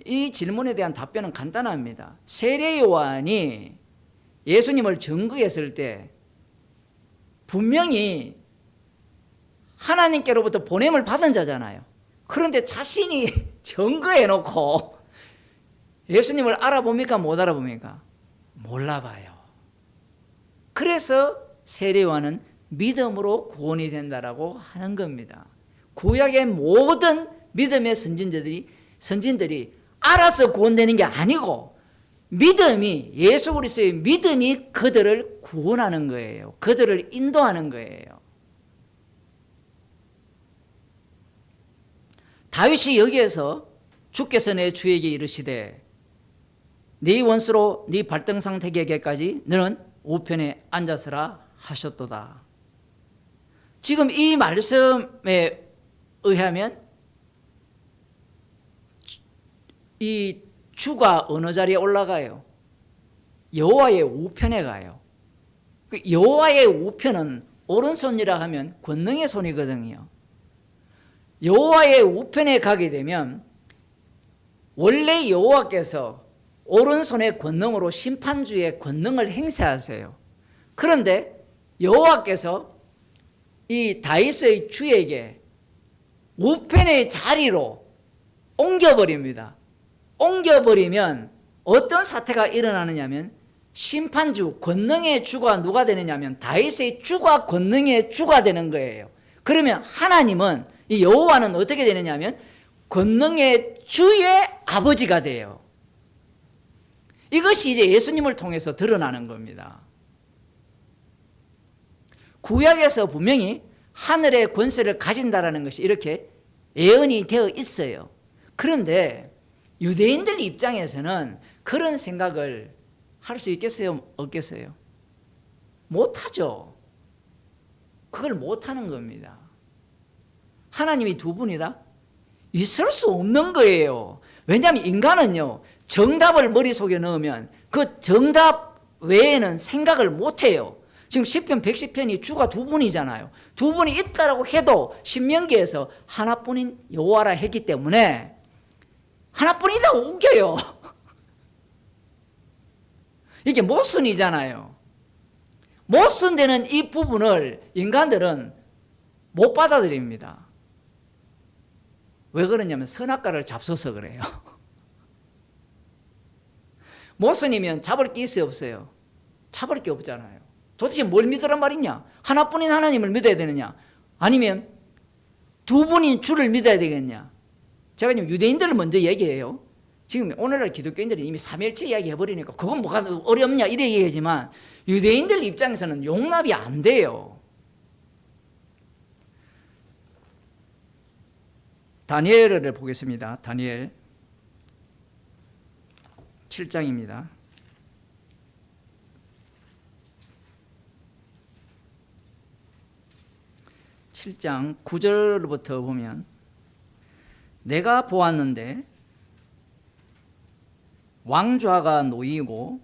이 질문에 대한 답변은 간단합니다. 세례 요한이 예수님을 증거했을 때 분명히 하나님께로부터 보냄을 받은 자잖아요. 그런데 자신이 증거해놓고 예수님을 알아봅니까? 못 알아봅니까? 몰라봐요. 그래서 세례 요한은 믿음으로 구원이 된다라고 하는 겁니다. 구약의 모든 믿음의 선진들이 알아서 구원되는 게 아니고 믿음이 예수 그리스도의 믿음이 그들을 구원하는 거예요. 그들을 인도하는 거예요. 다윗이 여기에서 주께서 내 주에게 이르시되 네 원수로 네 발등상 되게 하기까지 너는 우편에 앉아서라 하셨도다. 지금 이 말씀에 의하면 이 주가 어느 자리에 올라가요? 여호와의 우편에 가요. 여호와의 우편은 오른손이라 하면 권능의 손이거든요. 여호와의 우편에 가게 되면 원래 여호와께서 오른손의 권능으로 심판주의 권능을 행사하세요. 그런데 여호와께서 이 다윗의 주에게 우편의 자리로 옮겨버립니다. 옮겨버리면 어떤 사태가 일어나느냐면 심판주, 권능의 주가 누가 되느냐면 다윗의 주가 권능의 주가 되는 거예요. 그러면 하나님은 이 여호와는 어떻게 되느냐면 권능의 주의 아버지가 돼요. 이것이 이제 예수님을 통해서 드러나는 겁니다. 구약에서 분명히 하늘의 권세를 가진다라는 것이 이렇게 예언이 되어 있어요. 그런데 유대인들 입장에서는 그런 생각을 할 수 있겠어요? 없겠어요? 못하죠. 그걸 못하는 겁니다. 하나님이 두 분이다? 있을 수 없는 거예요. 왜냐하면 인간은요, 정답을 머릿속에 넣으면 그 정답 외에는 생각을 못해요. 지금 시편 110편이 주가 두 분이잖아요. 두 분이 있다라고 해도 신명기에서 하나뿐인 여호와라 했기 때문에 하나뿐이다 우겨요. 이게 모순이잖아요. 모순되는 이 부분을 인간들은 못 받아들입니다. 왜 그러냐면 선악과를 잡숴서 그래요. 모순이면 잡을 게 있어요, 없어요? 잡을 게 없잖아요. 도대체 뭘 믿으란 말이냐? 하나뿐인 하나님을 믿어야 되느냐? 아니면 두 분인 주를 믿어야 되겠냐? 제가 지금 유대인들을 먼저 얘기해요. 지금 오늘날 기독교인들이 이미 삼위일체 이야기 해버리니까 그건 뭐가 어렵냐 이래 얘기하지만 유대인들 입장에서는 용납이 안 돼요. 다니엘을 보겠습니다. 다니엘 7장입니다. 칠 장 9절부터 보면 내가 보았는데 왕좌가 놓이고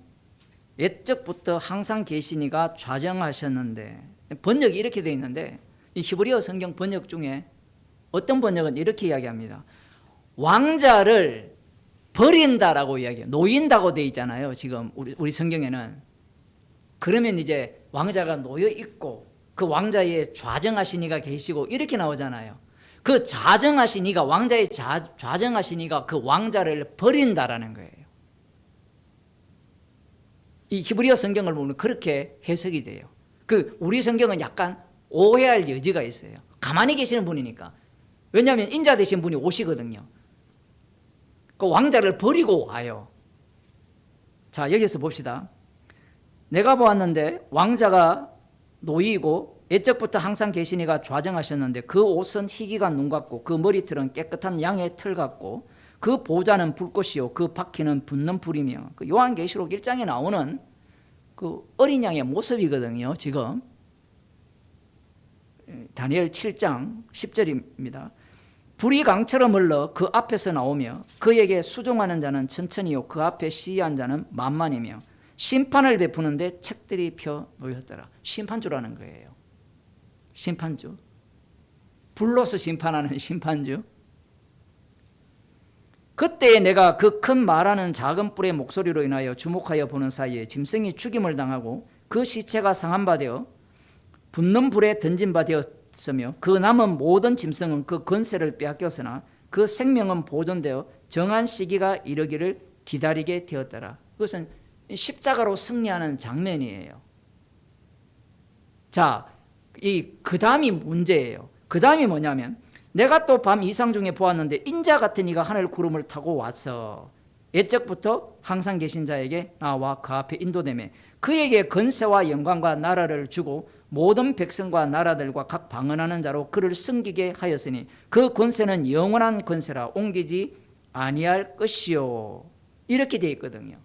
옛적부터 항상 계시니가 좌정하셨는데, 번역이 이렇게 되어 있는데 이 히브리어 성경 번역 중에 어떤 번역은 이렇게 이야기합니다. 왕자를 버린다라고 이야기해요. 놓인다고 되어 있잖아요. 지금 우리 성경에는. 그러면 이제 왕자가 놓여 있고 그 왕자의 좌정하신 이가 계시고 이렇게 나오잖아요. 그 좌정하신 이가, 왕자의 좌정하신 이가 그 왕자를 버린다라는 거예요. 이 히브리어 성경을 보면 그렇게 해석이 돼요. 우리 성경은 약간 오해할 여지가 있어요. 가만히 계시는 분이니까. 왜냐하면 인자 되신 분이 오시거든요. 그 왕자를 버리고 와요. 자, 여기서 봅시다. 내가 보았는데 왕자가 놓이고 옛적부터 항상 계시니가 좌정하셨는데 그 옷은 희기가 눈 같고 그 머리털은 깨끗한 양의 털 같고 그 보좌는 불꽃이요 그 바퀴는 붙는 불이며, 그 요한계시록 1장에 나오는 그 어린 양의 모습이거든요. 지금 다니엘 7장 10절입니다. 불이 강처럼 흘러 그 앞에서 나오며 그에게 수종하는 자는 천천히요 그 앞에 시위한 자는 만만이며 심판을 베푸는데 책들이 펴 놓였더라. 심판주라는 거예요. 심판주. 불로서 심판하는 심판주. 그때 내가 그 큰 말하는 작은 뿔의 목소리로 인하여 주목하여 보는 사이에 짐승이 죽임을 당하고 그 시체가 상한 바 되어 붙는 불에 던진 바 되었으며 그 남은 모든 짐승은 그 권세를 빼앗겼으나 그 생명은 보존되어 정한 시기가 이르기를 기다리게 되었더라. 그것은 십자가로 승리하는 장면이에요. 자, 그 다음이 문제예요. 그 다음이 뭐냐면 내가 또 밤 이상 중에 보았는데 인자 같은 이가 하늘 구름을 타고 와서 옛적부터 항상 계신 자에게 나와 그 앞에 인도되매 그에게 건세와 영광과 나라를 주고 모든 백성과 나라들과 각 방언하는 자로 그를 섬기게 하였으니 그 권세는 영원한 권세라 옮기지 아니할 것이요. 이렇게 되어 있거든요.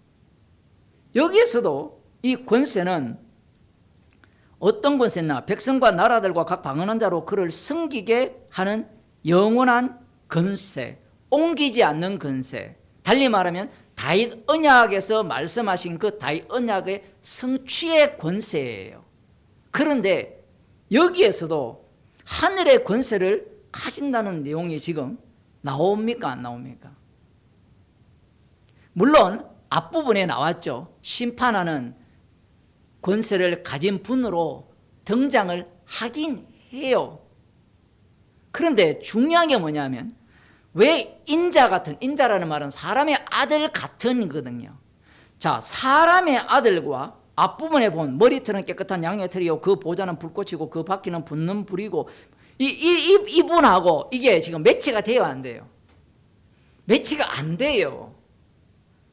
여기에서도 이 권세는 어떤 권세나 백성과 나라들과 각 방언하는 자로 그를 섬기게 하는 영원한 권세, 옮기지 않는 권세. 달리 말하면 다윗 언약에서 말씀하신 그 다윗 언약의 성취의 권세예요. 그런데 여기에서도 하늘의 권세를 가진다는 내용이 지금 나옵니까 안 나옵니까? 물론 앞부분에 나왔죠. 심판하는 권세를 가진 분으로 등장을 하긴 해요. 그런데 중요한 게 뭐냐면 왜 인자 같은, 인자라는 말은 사람의 아들 같은 거든요. 자, 사람의 아들과 앞부분에 본 머리털은 깨끗한 양의 털이요 그 보좌는 불꽃이고 그 바퀴는 붙는 불이고 이분하고 이게 지금 매치가 돼요 안 돼요? 매치가 안 돼요.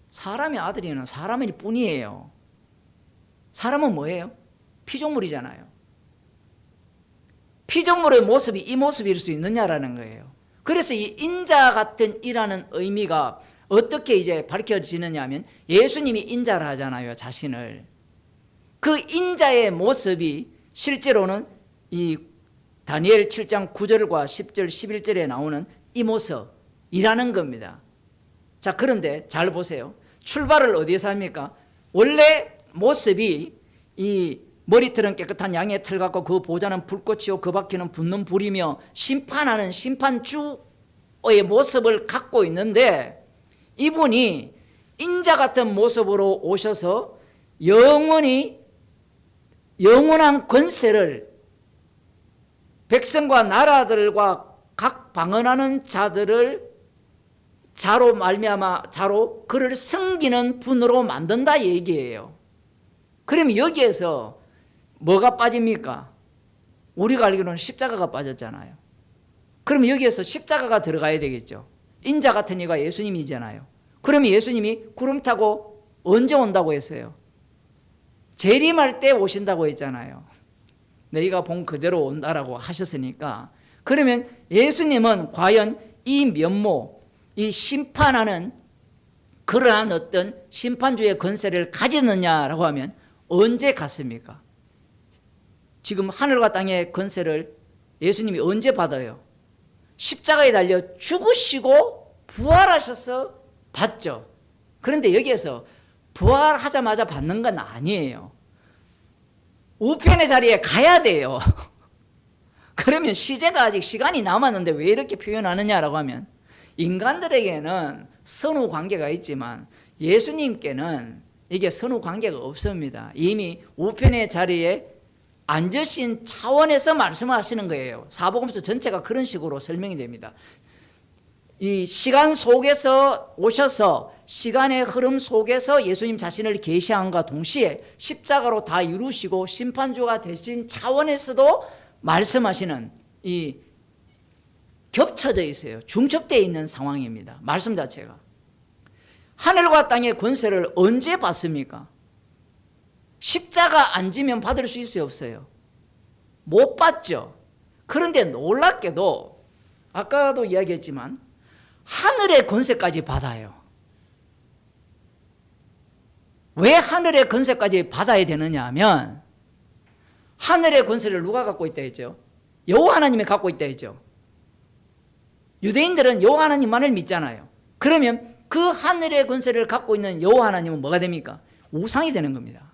사람의 아들이면 사람일 뿐이에요. 사람은 뭐예요? 피조물이잖아요. 피조물의 모습이 이 모습일 수 있느냐라는 거예요. 그래서 이 인자 같은 이라는 의미가 어떻게 이제 밝혀지느냐 하면 예수님이 인자라 하잖아요, 자신을. 그 인자의 모습이 실제로는 이 다니엘 7장 9절과 10절, 11절에 나오는 이 모습이라는 겁니다. 자, 그런데 잘 보세요. 출발을 어디에서 합니까? 원래 모습이 이 머리털은 깨끗한 양의 털 같고 그 보좌는 불꽃이요 그 바퀴는 붙는 불이며 심판하는 심판주의 모습을 갖고 있는데 이분이 인자 같은 모습으로 오셔서 영원한 권세를 백성과 나라들과 각 방언하는 자들을 자로 그를 섬기는 분으로 만든다 얘기예요. 그럼 여기에서 뭐가 빠집니까? 우리가 알기로는 십자가가 빠졌잖아요. 그럼 여기에서 십자가가 들어가야 되겠죠. 인자 같은 이가 예수님이잖아요. 그러면 예수님이 구름 타고 언제 온다고 했어요? 재림할 때 오신다고 했잖아요. 너희가 본 그대로 온다라고 하셨으니까 그러면 예수님은 과연 이 면모, 이 심판하는 그러한 어떤 심판주의 권세를 가지느냐라고 하면 언제 갔습니까? 지금 하늘과 땅의 권세를 예수님이 언제 받아요? 십자가에 달려 죽으시고 부활하셔서 받죠. 그런데 여기에서 부활하자마자 받는 건 아니에요. 우편의 자리에 가야 돼요. 그러면 시제가 아직 시간이 남았는데 왜 이렇게 표현하느냐라고 하면 인간들에게는 선후 관계가 있지만 예수님께는 이게 선후 관계가 없습니다. 이미 우편의 자리에 앉으신 차원에서 말씀하시는 거예요. 사복음서 전체가 그런 식으로 설명이 됩니다. 이 시간 속에서 오셔서 시간의 흐름 속에서 예수님 자신을 계시함과 동시에 십자가로 다 이루시고 심판주가 되신 차원에서도 말씀하시는 이 겹쳐져 있어요. 중첩되어 있는 상황입니다. 말씀 자체가. 하늘과 땅의 권세를 언제 받습니까? 십자가 안 지면 받을 수 있어요, 없어요? 못 받죠. 그런데 놀랍게도 아까도 이야기했지만 하늘의 권세까지 받아요. 왜 하늘의 권세까지 받아야 되느냐 하면 하늘의 권세를 누가 갖고 있다 했죠? 여호와 하나님이 갖고 있다 했죠. 유대인들은 여호와 하나님만을 믿잖아요. 그러면 그 하늘의 권세를 갖고 있는 여호와 하나님은 뭐가 됩니까? 우상이 되는 겁니다.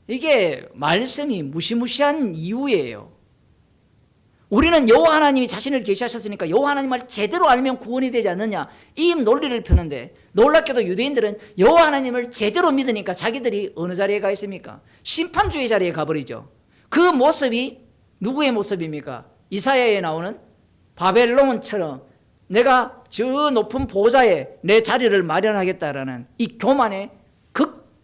이게 말씀이 무시무시한 이유예요. 우리는 여호와 하나님이 자신을 계시하셨으니까 여호와 하나님을 제대로 알면 구원이 되지 않느냐 이 논리를 펴는데 놀랍게도 유대인들은 여호와 하나님을 제대로 믿으니까 자기들이 어느 자리에 가 있습니까? 심판주의 자리에 가버리죠. 그 모습이 누구의 모습입니까? 이사야에 나오는 바벨론처럼 내가 저 높은 보좌에 내 자리를 마련하겠다라는 이 교만의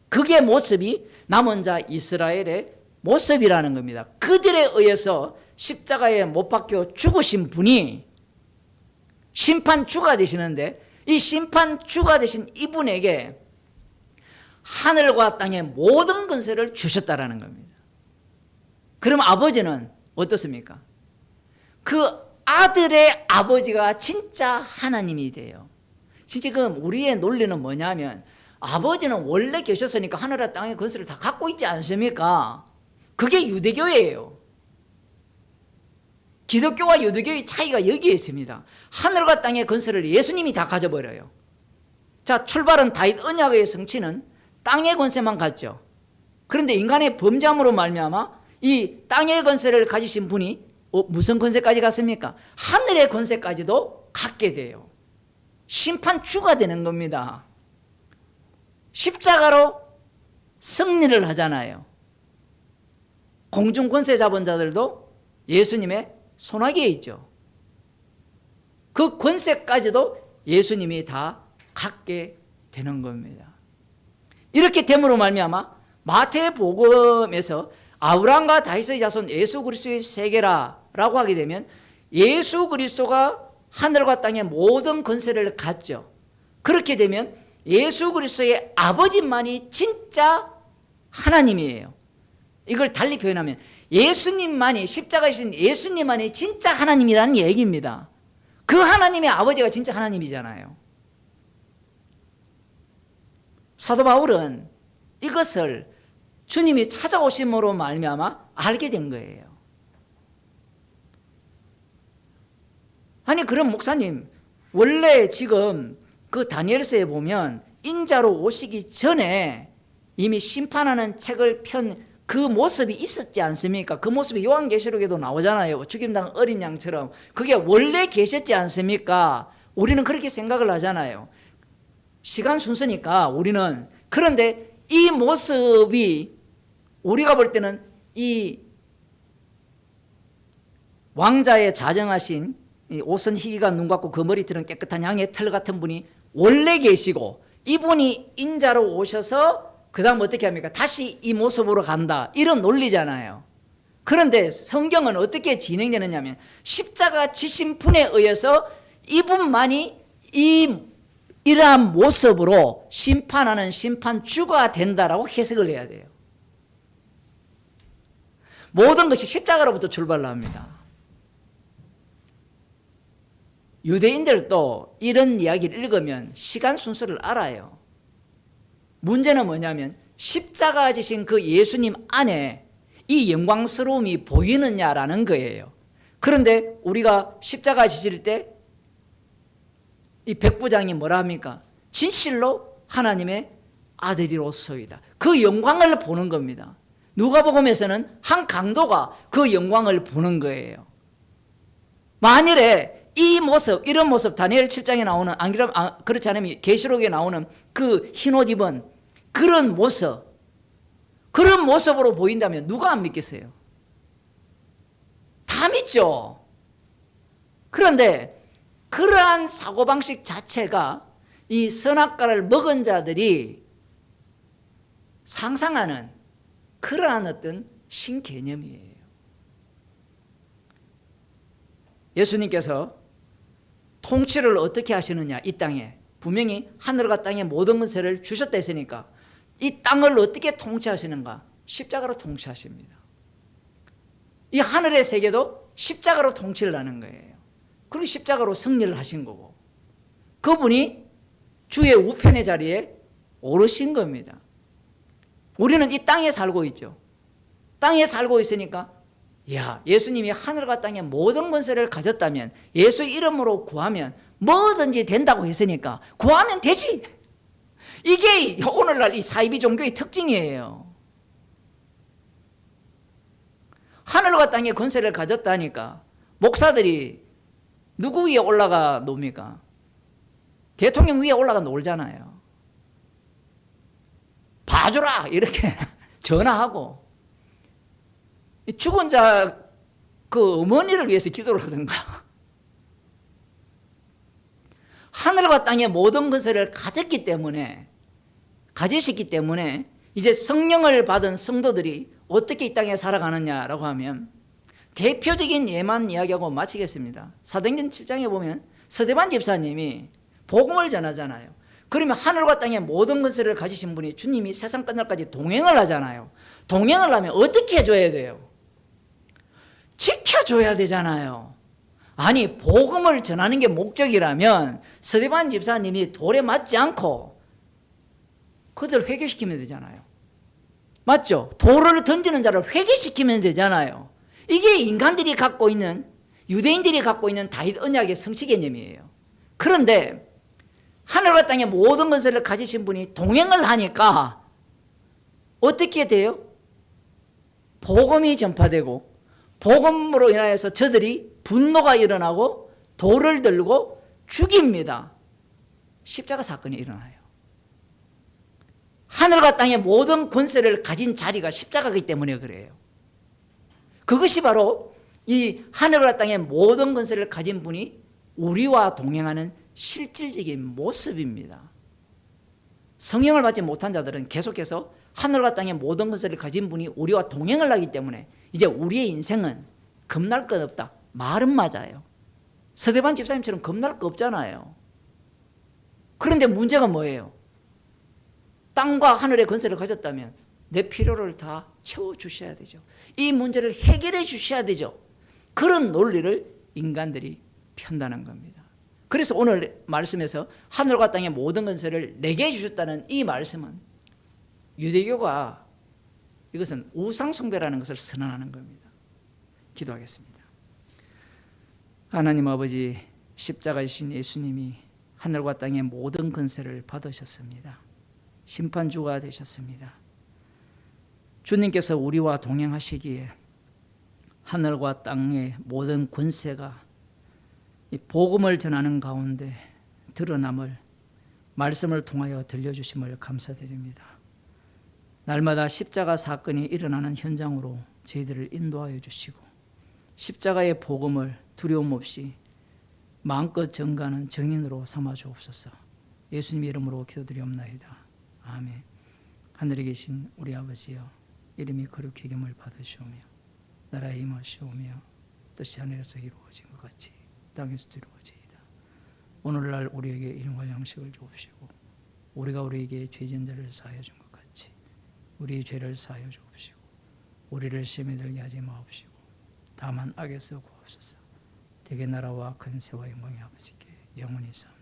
극의 모습이 남은 자 이스라엘의 모습이라는 겁니다. 그들에 의해서 십자가에 못 박혀 죽으신 분이 심판주가 되시는데 이 심판주가 되신 이분에게 하늘과 땅의 모든 권세를 주셨다라는 겁니다. 그럼 아버지는 어떻습니까? 그 아들의 아버지가 진짜 하나님이 돼요. 지금 우리의 논리는 뭐냐면 아버지는 원래 계셨으니까 하늘과 땅의 권세를 다 갖고 있지 않습니까? 그게 유대교예요. 기독교와 유대교의 차이가 여기에 있습니다. 하늘과 땅의 권세를 예수님이 다 가져버려요. 자, 출발은 다윗 언약의 성취는 땅의 권세만 갖죠. 그런데 인간의 범죄함으로 말미암아 이 땅의 권세를 가지신 분이 무슨 권세까지 갔습니까? 하늘의 권세까지도 갖게 돼요. 심판주가 되는 겁니다. 십자가로 승리를 하잖아요. 공중 권세 잡은 자들도 예수님의 손아귀에 있죠. 그 권세까지도 예수님이 다 갖게 되는 겁니다. 이렇게 됨으로 말미암아 마태복음에서 아브라함과 다윗의 자손 예수 그리스도의 세계라라고 하게 되면 예수 그리스도가 하늘과 땅의 모든 권세를 갖죠. 그렇게 되면 예수 그리스도의 아버지만이 진짜 하나님이에요. 이걸 달리 표현하면 예수님만이 십자가이신 예수님만이 진짜 하나님이라는 얘기입니다. 그 하나님의 아버지가 진짜 하나님이잖아요. 사도 바울은 이것을 주님이 찾아오심으로 말미암아 알게 된 거예요. 아니 그럼 목사님 원래 지금 그 다니엘서에 보면 인자로 오시기 전에 이미 심판하는 책을 편 그 모습이 있었지 않습니까? 그 모습이 요한계시록에도 나오잖아요. 죽임당 어린 양처럼. 그게 원래 계셨지 않습니까? 우리는 그렇게 생각을 하잖아요. 시간 순서니까 우리는. 그런데 이 모습이 우리가 볼 때는 이 왕자의 자정하신 이 옷은 희귀가 눈 같고 그 머리털은 깨끗한 양의 털 같은 분이 원래 계시고 이분이 인자로 오셔서 그 다음 어떻게 합니까? 다시 이 모습으로 간다. 이런 논리잖아요. 그런데 성경은 어떻게 진행되느냐면 십자가 지신 분에 의해서 이분만이 이러한 모습으로 심판하는 심판주가 된다라고 해석을 해야 돼요. 모든 것이 십자가로부터 출발을 합니다. 유대인들도 이런 이야기를 읽으면 시간 순서를 알아요. 문제는 뭐냐면 십자가 지신 그 예수님 안에 이 영광스러움이 보이느냐라는 거예요. 그런데 우리가 십자가 지실 때 이 백부장이 뭐라 합니까? 진실로 하나님의 아들이로소이다. 그 영광을 보는 겁니다. 누가복음에서는 한 강도가 그 영광을 보는 거예요. 만일에 이 모습, 이런 모습, 다니엘 7장에 나오는, 그렇지 않으면 계시록에 나오는 그 흰옷 입은 그런 모습으로 보인다면 누가 안 믿겠어요? 다 믿죠. 그런데 그러한 사고방식 자체가 이 선악과를 먹은 자들이 상상하는 그러한 어떤 신개념이에요. 예수님께서 통치를 어떻게 하시느냐, 이 땅에 분명히 하늘과 땅의 모든 것을 주셨다 했으니까 이 땅을 어떻게 통치하시는가? 십자가로 통치하십니다. 이 하늘의 세계도 십자가로 통치를 하는 거예요. 그리고 십자가로 승리를 하신 거고, 그분이 주의 우편의 자리에 오르신 겁니다. 우리는 이 땅에 살고 있죠. 땅에 살고 있으니까 예수님이 하늘과 땅의 모든 권세를 가졌다면 예수 이름으로 구하면 뭐든지 된다고 했으니까 구하면 되지. 이게 오늘날 이 사이비 종교의 특징이에요. 하늘과 땅의 권세를 가졌다니까 목사들이 누구 위에 올라가 놉니까? 대통령 위에 올라가 놀잖아요. 봐주라 이렇게 전화하고, 죽은 자 그 어머니를 위해서 기도를 하든가. 하늘과 땅의 모든 것을 가지셨기 때문에 이제 성령을 받은 성도들이 어떻게 이 땅에 살아가느냐라고 하면 대표적인 예만 이야기하고 마치겠습니다. 사도행전 7장에 보면 서대반 집사님이 복음을 전하잖아요. 그러면 하늘과 땅의 모든 것을 가지신 분이 주님이 세상 끝날까지 동행을 하잖아요. 동행을 하면 어떻게 해줘야 돼요? 지켜줘야 되잖아요. 아니, 복음을 전하는 게 목적이라면 서대반 집사님이 돌에 맞지 않고 그들을 회개시키면 되잖아요. 맞죠? 돌을 던지는 자를 회개시키면 되잖아요. 이게 인간들이 갖고 있는, 유대인들이 갖고 있는 다윗 언약의 성취 개념이에요. 그런데 하늘과 땅의 모든 것을 가지신 분이 동행을 하니까 어떻게 돼요? 복음이 전파되고 복음으로 인하여서 저들이 분노가 일어나고 돌을 들고 죽입니다. 십자가 사건이 일어나요. 하늘과 땅의 모든 권세를 가진 자리가 십자가이기 때문에 그래요. 그것이 바로 이 하늘과 땅의 모든 권세를 가진 분이 우리와 동행하는 실질적인 모습입니다. 성령을 받지 못한 자들은 계속해서 하늘과 땅의 모든 것을 가진 분이 우리와 동행을 하기 때문에 이제 우리의 인생은 겁날 것 없다. 말은 맞아요. 서대반 집사님처럼 겁날 거 없잖아요. 그런데 문제가 뭐예요? 땅과 하늘의 권세를 가졌다면 내 필요를 다 채워주셔야 되죠. 이 문제를 해결해 주셔야 되죠. 그런 논리를 인간들이 편다는 겁니다. 그래서 오늘 말씀에서 하늘과 땅의 모든 권세를 내게 주셨다는 이 말씀은 유대교가 이것은 우상숭배라는 것을 선언하는 겁니다. 기도하겠습니다. 하나님 아버지, 십자가이신 예수님이 하늘과 땅의 모든 권세를 받으셨습니다. 심판주가 되셨습니다. 주님께서 우리와 동행하시기에 하늘과 땅의 모든 권세가 이 복음을 전하는 가운데 드러남을 말씀을 통하여 들려주심을 감사드립니다. 날마다 십자가 사건이 일어나는 현장으로 저희들을 인도하여 주시고 십자가의 복음을 두려움 없이 마음껏 전가하는 증인으로 삼아 주옵소서. 예수님의 이름으로 기도드리옵나이다. 아멘. 하늘에 계신 우리 아버지여, 이름이 거룩히 여김을 받으시오며 나라에 임하시오며 뜻이 하늘에서 이루어진 것 같이 땅에서도 이루어지이다. 오늘날 우리에게 일용할 양식을 주옵시고 우리가 우리에게 죄진 자를 사하여 준 것 같이 우리의 죄를 사하여 주옵시고 우리를 시험에 들게 하지 마옵시고 다만 악에서 구하옵소서. 대개 나라와 권세와 영광이 아버지께 영원히 사.